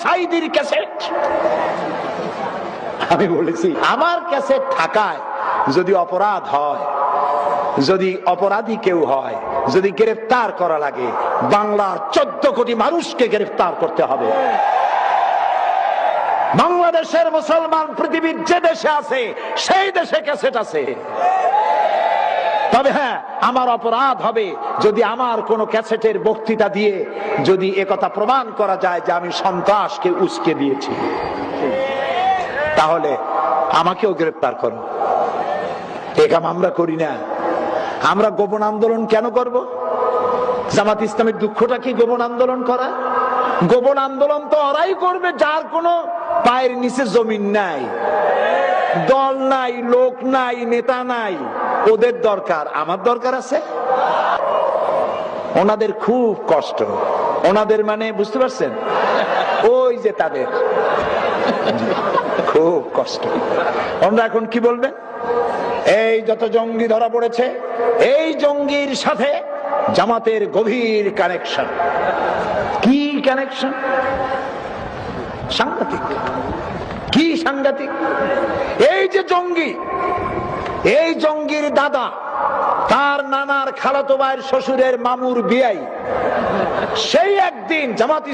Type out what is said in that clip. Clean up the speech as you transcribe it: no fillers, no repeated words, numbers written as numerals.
সাঈদীর ক্যাসেট। আমি বলেছি আমার ক্যাসেট থাকায় যদি অপরাধ হয়, যদি অপরাধী কেউ হয়, যদি গ্রেফতার করা লাগে, বাংলার 14 কোটি মানুষকে গ্রেফতার করতে হবে। বাংলাদেশের মুসলমান পৃথিবীর যে দেশে আছে সেই দেশে ক্যাসেট আছে। তবে হ্যাঁ, আমার অপরাধ হবে যদি আমার কোন ক্যাসেটের বক্তৃতা দিয়ে যদি একথা প্রমাণ করা যায় যে আমি সন্ত্রাসকে উস্কে দিয়েছি, তাহলে আমাকেও গ্রেফতার করো। এই কাম আমরা করি না। আমরা গোপন আন্দোলন কেন করব? জামাত ইসলামের দুঃখটা কি গোপন আন্দোলন করা? গোপন আন্দোলন তো ওরাই করবে যার কোনো পায়ের নিচে জমিন নাই, দল নাই, লোক নাই, নেতা নাই। ওদের দরকার, আমার দরকার আছে? ওনাদের খুব কষ্ট। ওনাদের মানে বুঝতে পারছেন? ওই যে তাদের খুব কষ্ট। আমরা এখন কি বলবেন? এই যত জঙ্গি ধরা পড়েছে, এই জঙ্গির সাথে জামাতের গভীর কানেকশন। কি কানেকশন? সাংঘাতিক। কি সাংঘাতিক! এই যে জঙ্গি, এই জঙ্গির দাদা তার নানার খালাতো ভাইয়ের শ্বশুরের মামুর বিয়াই, সেই একদিন জামাত